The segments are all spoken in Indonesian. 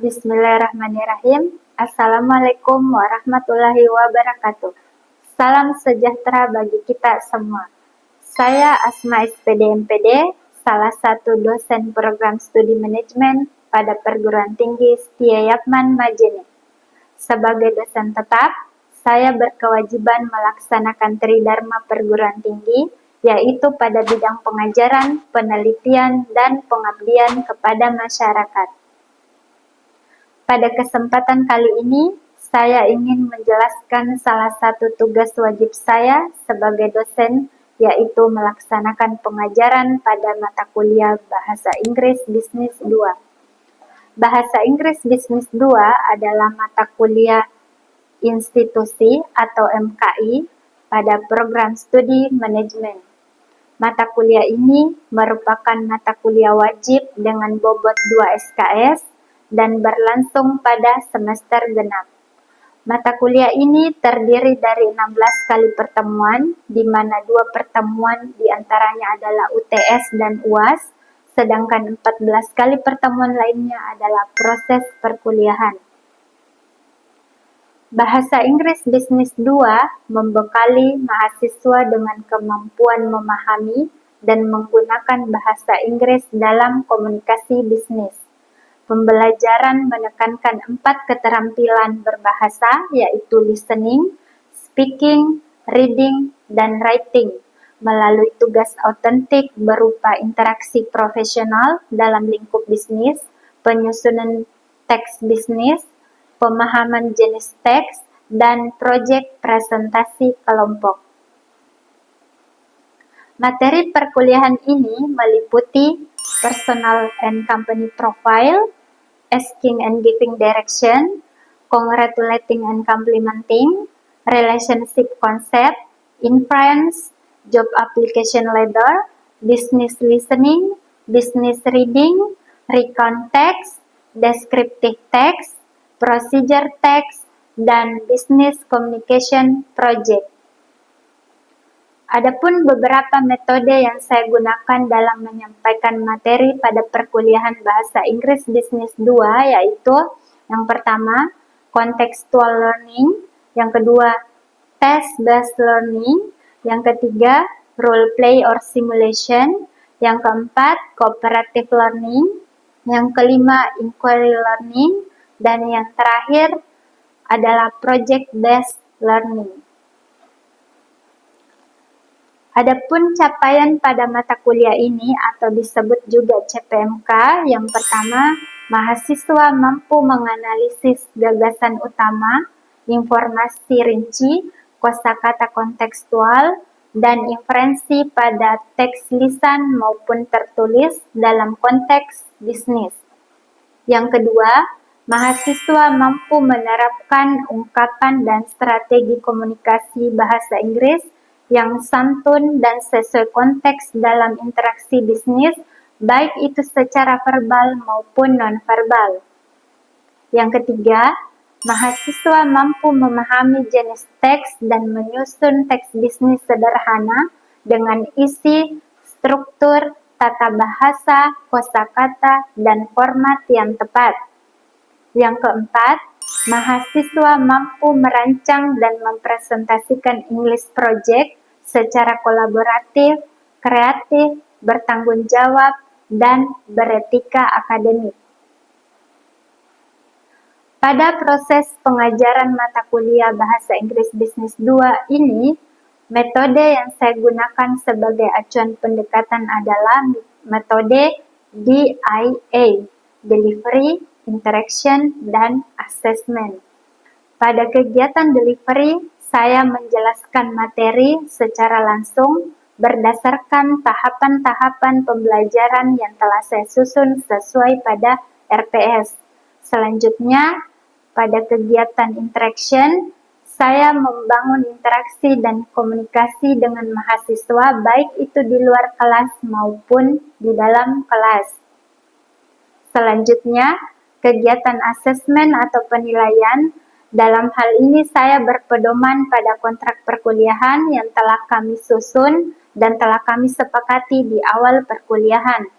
Bismillahirrahmanirrahim. Assalamualaikum warahmatullahi wabarakatuh. Salam sejahtera bagi kita semua. Saya Asma SPD MPD, salah satu dosen program studi manajemen pada Perguruan Tinggi Setia Yatman Majene. Sebagai dosen tetap, saya berkewajiban melaksanakan tridharma perguruan tinggi, yaitu pada bidang pengajaran, penelitian, dan pengabdian kepada masyarakat. Pada kesempatan kali ini, saya ingin menjelaskan salah satu tugas wajib saya sebagai dosen, yaitu melaksanakan pengajaran pada mata kuliah Bahasa Inggris Bisnis 2. Bahasa Inggris Bisnis 2 adalah mata kuliah institusi atau MKI pada program studi manajemen. Mata kuliah ini merupakan mata kuliah wajib dengan bobot 2 SKS dan berlangsung pada semester genap. Mata kuliah ini terdiri dari 16 kali pertemuan, di mana 2 pertemuan diantaranya adalah UTS dan UAS, sedangkan 14 kali pertemuan lainnya adalah proses perkuliahan. Bahasa Inggris Bisnis 2 membekali mahasiswa dengan kemampuan memahami dan menggunakan bahasa Inggris dalam komunikasi bisnis. Pembelajaran menekankan 4 keterampilan berbahasa, yaitu listening, speaking, reading, dan writing, melalui tugas autentik berupa interaksi profesional dalam lingkup bisnis, penyusunan teks bisnis, pemahaman jenis teks, dan proyek presentasi kelompok. Materi perkuliahan ini meliputi personal and company profile, asking and giving direction, congratulating and complimenting, relationship concept, inference, job application letter, business listening, business reading, recount text, descriptive text, procedure text, dan business communication project. Adapun beberapa metode yang saya gunakan dalam menyampaikan materi pada perkuliahan Bahasa Inggris Bisnis 2, yaitu yang pertama, contextual learning, yang kedua, test-based learning, yang ketiga, role play or simulation, yang keempat, cooperative learning, yang kelima, inquiry learning, dan yang terakhir adalah project-based learning. Adapun capaian pada mata kuliah ini atau disebut juga CPMK, yang pertama, mahasiswa mampu menganalisis gagasan utama, informasi rinci, kosakata kontekstual, dan inferensi pada teks lisan maupun tertulis dalam konteks bisnis. Yang kedua, mahasiswa mampu menerapkan ungkapan dan strategi komunikasi bahasa Inggris yang santun dan sesuai konteks dalam interaksi bisnis, baik itu secara verbal maupun non-verbal. Yang ketiga, mahasiswa mampu memahami jenis teks dan menyusun teks bisnis sederhana dengan isi, struktur, tata bahasa, kosakata, dan format yang tepat. Yang keempat, mahasiswa mampu merancang dan mempresentasikan English project secara kolaboratif, kreatif, bertanggung jawab, dan beretika akademik. Pada proses pengajaran mata kuliah Bahasa Inggris Bisnis 2 ini, metode yang saya gunakan sebagai acuan pendekatan adalah metode DIA, Delivery, Interaction, dan Assessment. Pada kegiatan delivery, saya menjelaskan materi secara langsung berdasarkan tahapan-tahapan pembelajaran yang telah saya susun sesuai pada RPS. Selanjutnya, pada kegiatan interaction, saya membangun interaksi dan komunikasi dengan mahasiswa baik itu di luar kelas maupun di dalam kelas. Selanjutnya, kegiatan asesmen atau penilaian. Dalam hal ini saya berpedoman pada kontrak perkuliahan yang telah kami susun dan telah kami sepakati di awal perkuliahan.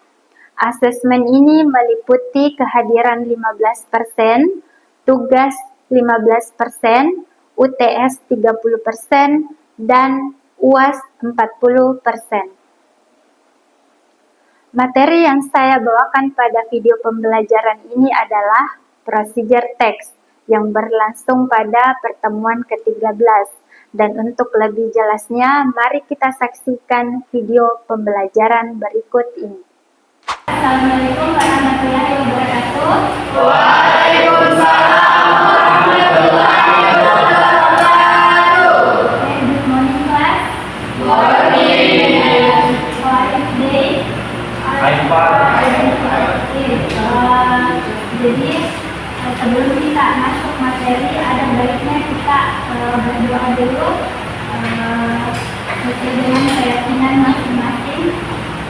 Asesmen ini meliputi kehadiran 15%, tugas 15%, UTS 30%, dan UAS 40%. Materi yang saya bawakan pada video pembelajaran ini adalah procedure text yang berlangsung pada pertemuan ke-13. Dan untuk lebih jelasnya, mari kita saksikan video pembelajaran berikut ini. Assalamualaikum warahmatullahi wabarakatuh. Waalaikumsalam warahmatullahi wabarakatuh. Good morning, class. Morning. How are you today? I'm fine. Jadi sebelum kita masuk materi, ada baiknya kita berdoa dulu sesuai dengan keyakinan masing-masing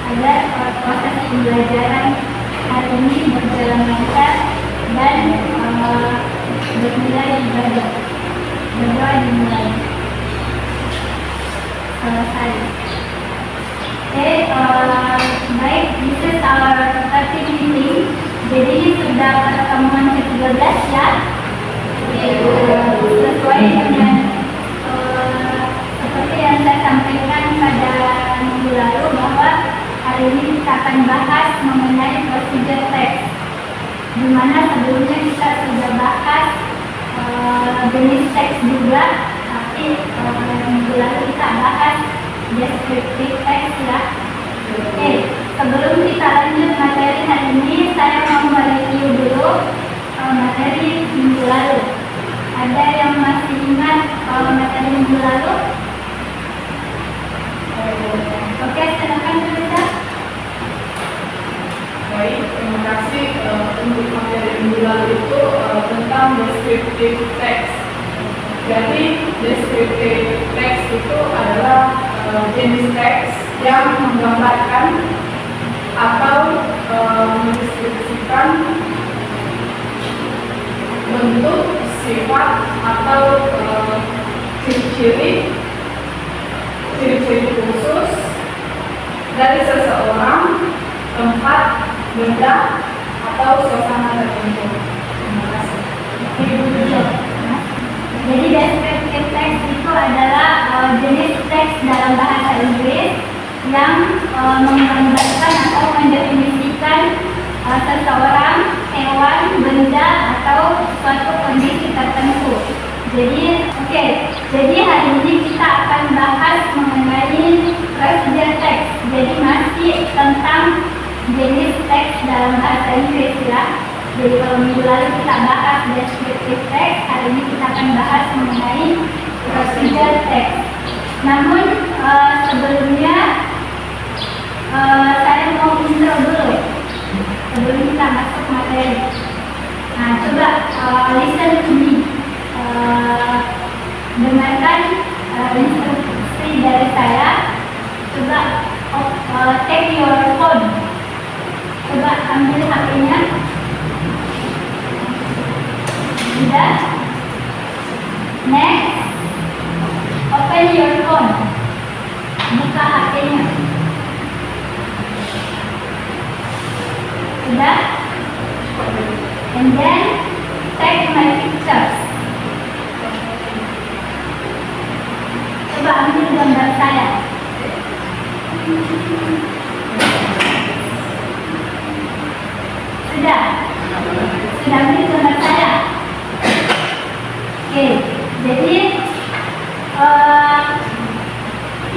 agar proses pembelajaran hari ini berjalan lancar dan bernilai ibadah. Berdoa dimulai. Selesai. Baik, this is our 13th meeting. Jadi ini sudah pertemuan ke-13 ya. Sesuai dengan seperti yang saya sampaikan pada minggu lalu bahwa hari ini kita akan bahas mengenai procedure text, di mana sebelumnya kita sudah bahas jenis teks juga, tapi minggu lalu kita bahas descriptive text ya. Oke, sebelum kita lanjut materi hari ini, saya mau mereview dulu materi minggu lalu. Ada yang masih ingat materi minggu lalu? Oke, silakan Teresa. Baik, terima kasih. Untuk materi minggu lalu itu tentang descriptive text. Jadi descriptive text itu adalah jenis teks yang menggambarkan atau mendeskripsikan bentuk, sifat atau ciri-ciri khusus dari seseorang, tempat, benda, atau suasana tertentu. Terima kasih. Jadi descriptive text itu adalah jenis teks dalam bahasa Inggris yang menggambarkan atau mendefinisikan seseorang, hewan, benda, atau suatu kondisi tertentu. Jadi hari ini kita akan bahas mengenai procedure text. Jadi masih tentang jenis teks dalam bahasa Inggris ya. Jadi kalau minggu lalu kita bahas descriptive text, hari ini kita akan bahas mengenai procedure text. Namun sebelumnya saya mau intro dulu sebelum kita masuk materi. Nah, coba listen to me. Dengarkan instruksi dari saya. Coba take your phone. Coba ambil HP-nya. Sudah. Next, open your phone. Buka HP-nya. Sudah. And then take my pictures. Coba ambil gambar saya. Sudah. Sudah ambil gambar saya. Oke, jadi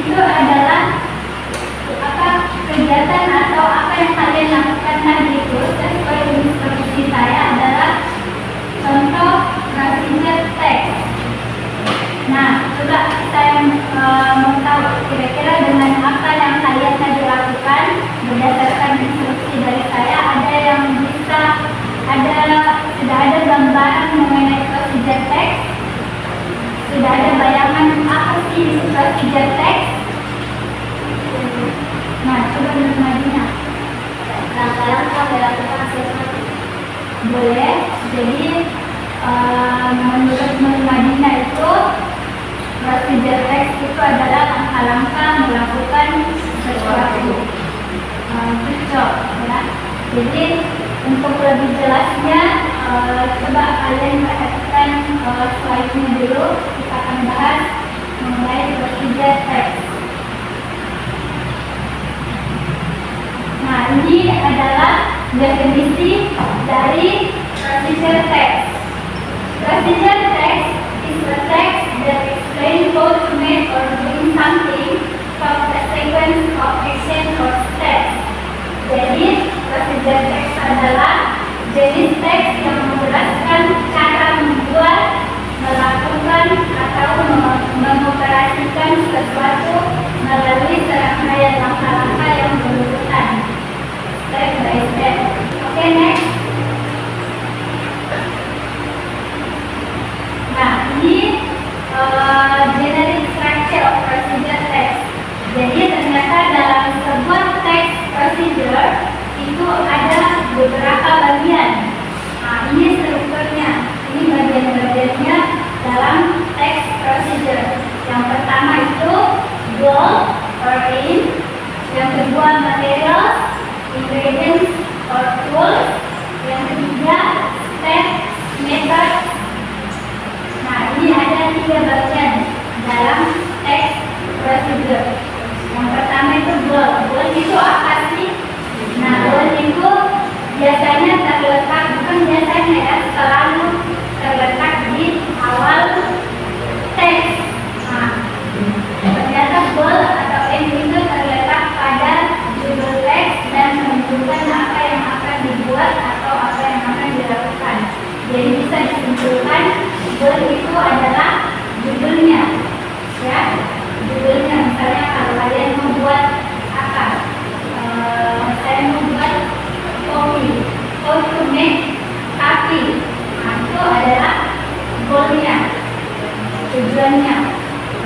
itu adalah kegiatan atau apa yang kalian lakukan tadi itu sesuai instruksi saya adalah contoh procedure text. Nah, coba saya mau tahu kira-kira dengan apa yang kalian tadi lakukan berdasarkan instruksi dari saya, sudah ada gambaran mengenai procedure text, sudah ada bayangan apa sih procedure text. Nah, coba menurut Madina. Langkah-langkah melakukan assessment. Boleh. Jadi menurut Madina itu procedure text itu adalah langkah-langkah melakukan sesuatu. Good job, ya. Jadi untuk lebih jelasnya, coba kalian perhatikan slide-nya dulu. Kita akan bahas mengenai procedure text. Nah, ini adalah definisi dari procedure text. Procedure text is a text that explains how to make or doing something from a sequence of action or steps. Jadi, procedure text adalah jenis teks yang menjelaskan cara membuat, melakukan, atau mengoperasikan sesuatu melalui serangkaian langkah-langkah yang berurutan, step by step. Oke, next. Nah, ini generic structure of procedure text. Jadi ternyata dalam sebuah teks procedure itu ada beberapa bagian. Nah, ini strukturnya. Ini bagian-bagiannya dalam teks procedure. Yang pertama itu goal or aim. Yang kedua materials, ingredients or tools. Yang ketiga step, method. Nah, ini ada 3 bagian dalam teks procedure. Yang pertama itu goal. Goal itu apa sih? Nah, goal itu biasanya terletak, bukan biasanya ya, selalu terletak di awal teks. Nah, ternyata goal atau aim itu terletak pada judul teks dan menunjukkan apa yang akan dibuat atau apa yang akan dilakukan. Jadi bisa disimpulkan goal itu adalah judulnya, ya, judulnya. Misalnya kalau kalian membuat apa, saya membuat kopi, how to make coffee. Nah, itu adalah goalnya, tujuannya.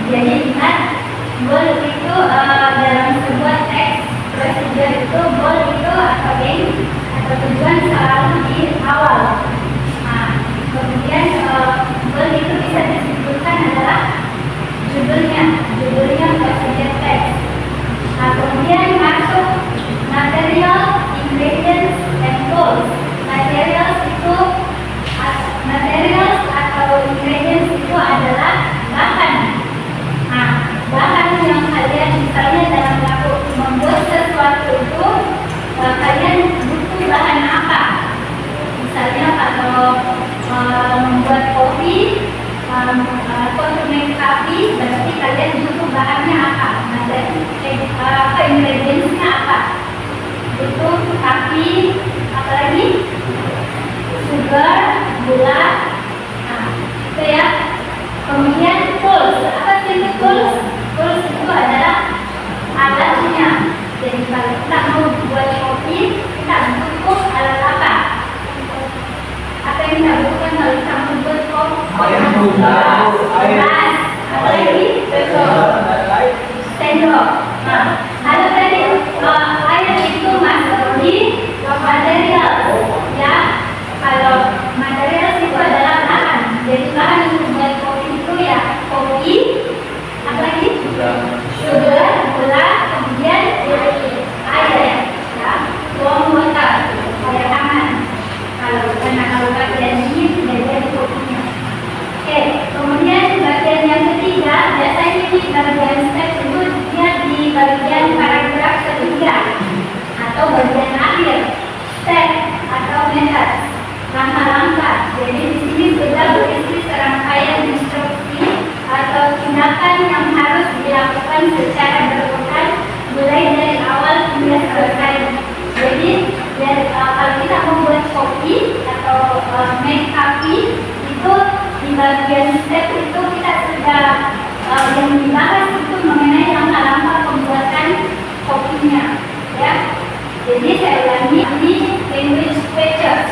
Jadi ingat, goal itu dalam sebuah teks procedure itu goal itu atau aim atau tujuan selalu di awal. Nah, kemudian goal itu bisa disimpulkan adalah judulnya procedure text. Nah, kemudian masuk material, ingredients, and tools. Materials atau ingredients itu adalah bahan. Nah, bahan yang kalian misalnya dalam membuat sesuatu itu kalian butuh bahan apa? Misalnya kalau membuat kopi, make coffee, berarti kalian butuh bahannya apa? Nah, ingredientsnya apa? Butuh kopi, apalagi sugar, gula. Nah, itu ya. Kemudian tools. Apa sih itu tools? Tools itu adalah alatnya. Jadi kalau kita mau buat kopi, kita butuh alat apa? Apa yang kita butuhkan kalau kita mau buat kopi? Gelas. Apalagi? Sendok. Nah, ada tadi air itu masuk di material, ya. Kalau material itu adalah bahan. Jadi bahan untuk buat kopi itu ya kopi, apalagi? Sugar, gula, kemudian air, ya. Warm water, air hangat. Kalau bagian ini tidak jadi kopinya. Oke, kemudian bagian yang ketiga, biasanya ini bagian step itu dia di bagian paragraf ketiga atau bagian akhir. Step atau method, langkah-langkah. Jadi di sini sudah berisi serangkaian instruksi atau tindakan yang harus dilakukan secara berurutan mulai dari awal hingga selesai. Jadi kalau kita membuat kopi atau make coffee itu di bagian step itu kita sudah yang dibahas itu mengenai langkah-langkah pembuatan kopinya, ya. Jadi saya ulangi, ini language features.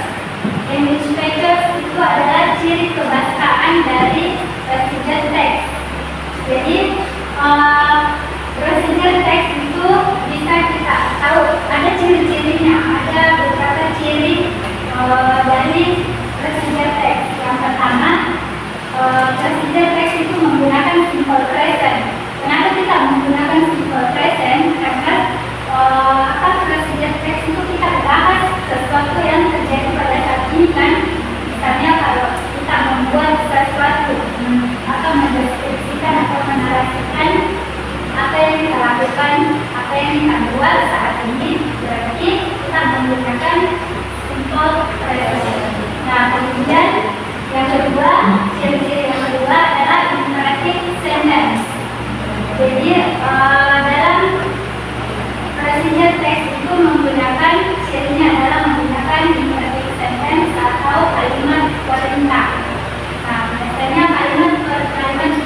Language features itu adalah ciri kebahasaan dari procedure text. Jadi procedure text itu bisa kita tahu ada ciri-cirinya, ada beberapa ciri dari procedure text. Yang pertama, procedure text itu menggunakan simple present. Kenapa kita menggunakan simple present? Karena procedure text itu kita bahas sesuatu yang terjadi pada saat ini kan. Misalnya kalau kita membuat sesuatu atau mendeskripsikan atau menarasikan apa yang kita lakukan, apa yang kita buat saat ini, berarti kita menggunakan simple present. Nah, kemudian yang kedua, ciri-ciri yang kedua adalah imperative sentence. Jadi dalam present tense itu menggunakan cirinya adalah menggunakan imperative sentence atau kalimat perintah. Nah, biasanya kalimat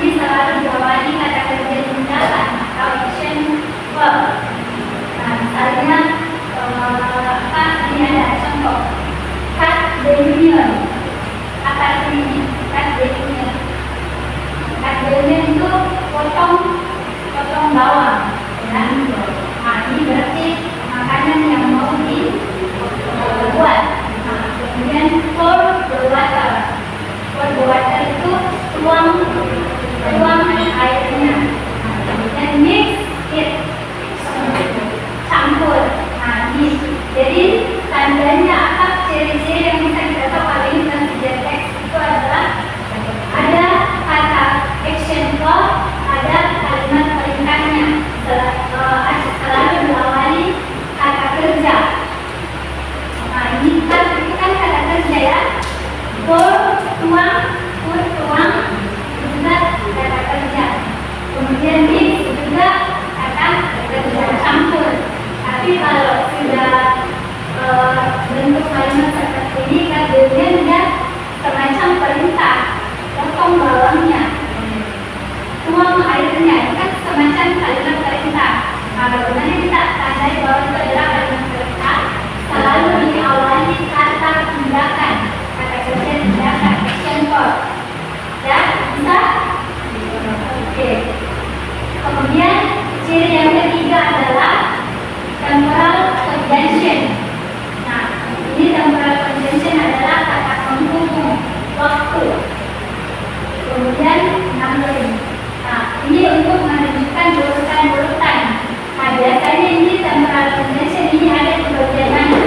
ini selalu diawali kata kerja tindakan atau action verb. Nah, misalnya ini ada contoh cut the union. Apa artinya? Cut the union. Cut the union itu potong bawang. Ya. Nah, ini berarti makanan yang mau dibuat. Nah, kemudian pour the water. Pour the water itu tuang airnya. Nah, kemudian mix it, campur. Nah, ini jadi tandanya apa, ciri-ciri yang bisa kita tahu kalau ini present text itu adalah ada kata action verb, ada kalimat perintahnya, selalu diawali kata kerja. Nah, ini kan kata kerja ya. Tuang juga kata kerja. Kemudian mix juga kata kerja, campur. Tapi kalau sudah bentuk kalimat seperti ini, kemudian dia semacam perintah, potong bawangnya, tuang airnya, itu kan semacam kalimat perintah. Nah, bagaimana kita tandai bahwa itu adalah kalimat perintah? Selalu diawali kata tindakan, kata kerja tindakan, action verb. Ya, bisa? Oke. Kemudian ciri yang ketiga adalah temporal conjunction. Nah, ini temporal conjunction adalah kata penghubung waktu. Kemudian numbering. Nah, ini untuk menunjukkan urutan. Nah, biasanya ini temporal conjunction ini ada di bagian mana?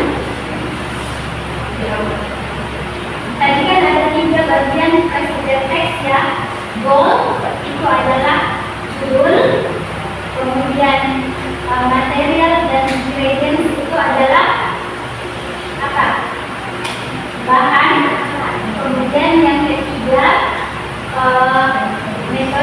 Tadi kan ada 3 bagian present text ya. Goal itu adalah judul, kemudian material dan ingredients itu adalah apa? Bahan. Kemudian yang ketiga metode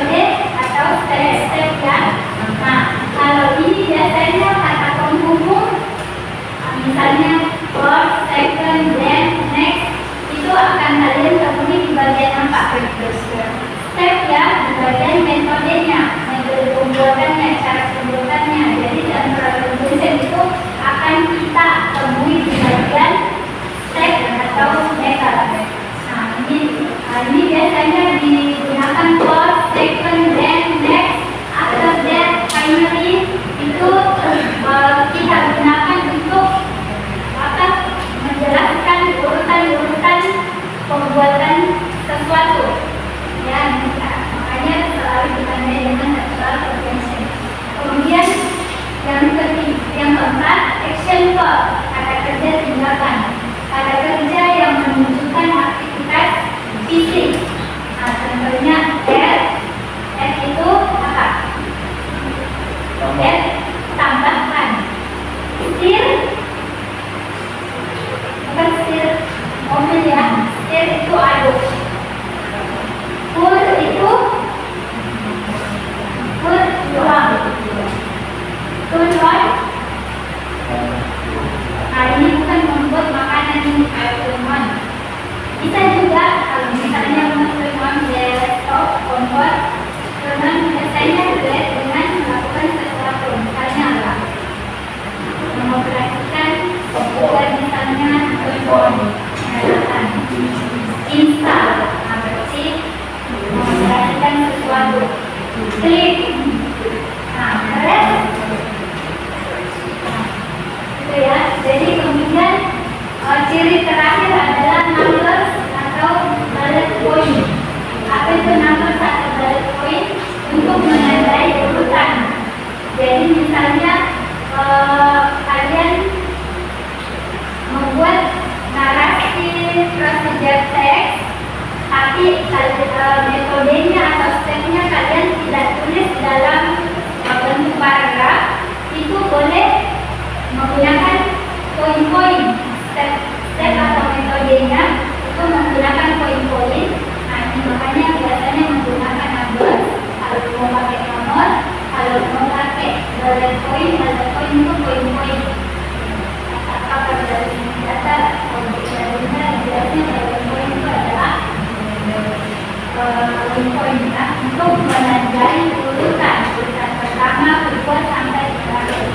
pertama, kedua, sampai terakhir.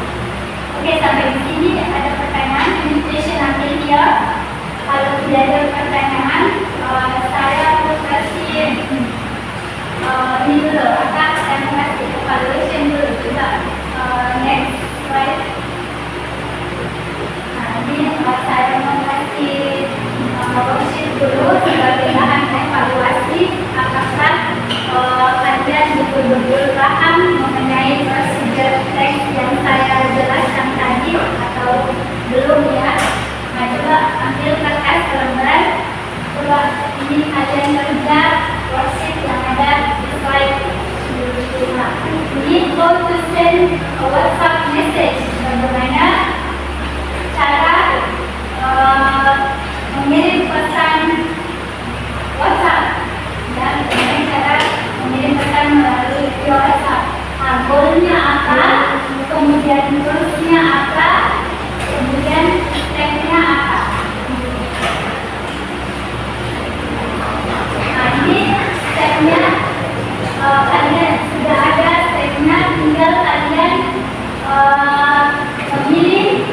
Oke, sampai di sini ada pertanyaan. Invitation until here. Kalau tidak ada pertanyaan, saya kasih ini dulu. Saya kasih evaluation dulu juga. Next slide. Nah, ini saya mau kasih worksheet dulu sebagai bahan evaluasi apakah kalian betul-betul paham mengenai prosedur teks yang saya jelaskan tadi atau belum ya. Nah, coba ambil kertas lembar, coba ini kalian kerja worksheet yang ada di slide. Nah, ini how to send a WhatsApp message. Bagaimana cara mengirim pesan WhatsApp dan bagaimana cara mengirim pesan melalui WhatsApp. Nah, goalnya apa, kemudian terusnya apa, kemudian stepnya apa. Nah, ini stepnya kalian sudah ada stepnya, tinggal kalian memilih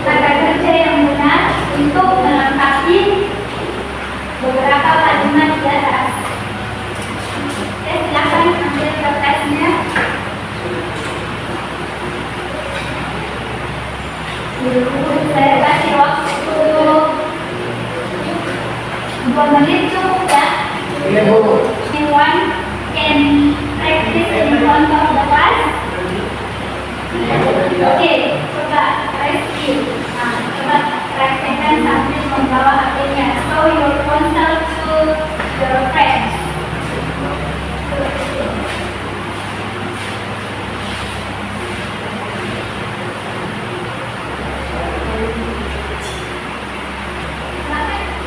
kata kerja yang benar untuk melengkapi beberapa kalimat di atas. Oke, silakan ambil kertasnya. Saya kasih waktu 2 menit cukup ya. Iya, Bu. Anyone can practice in front of the class. Oke, coba rescue. Nah, coba praktekkan sambil membawa HP-nya. Show your console to your friends.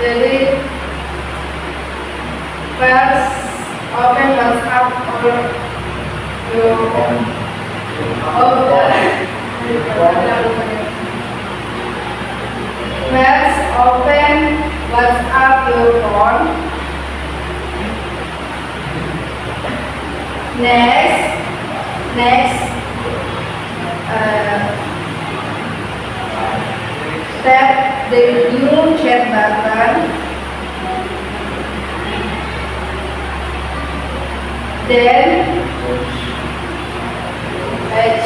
Jadi first open WhatsApp or your First open WhatsApp your phone. Next tap the new chat button. Then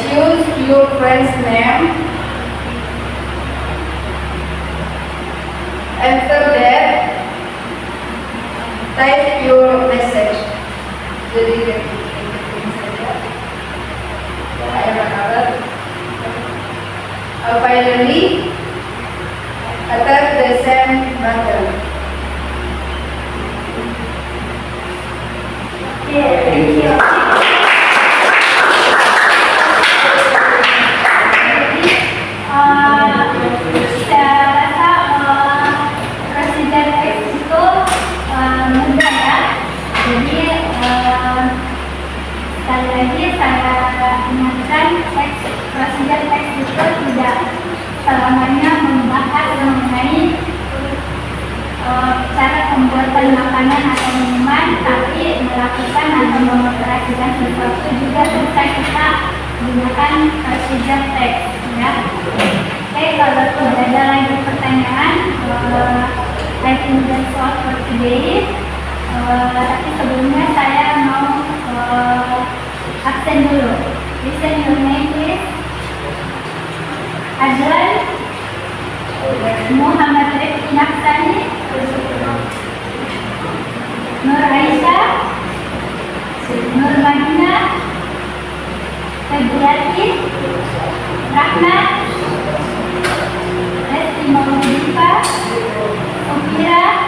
choose your friend's name. After that, type your message. Jadi finally, attack the send button. Thank you. Saya rasa prosedur teks itu mudah ya. Jadi sekali lagi saya ingatkan prosedur teks itu tidak selamanya membahas mengenai cara pembuatan makanan atau minuman, tapi melakukan atau mengoperasikan sesuatu juga bisa kita gunakan prosedur teks ya. Oke, kalau tidak ada lagi pertanyaan, I think that's all for today. Tapi sebelumnya saya mau absen dulu. Listen your name please. Adlan Muhammad Rifki Naksani, Nur Aisyah, Nur Madinah, Febriati, Rahmat, Resti Maulidifah, Sofira,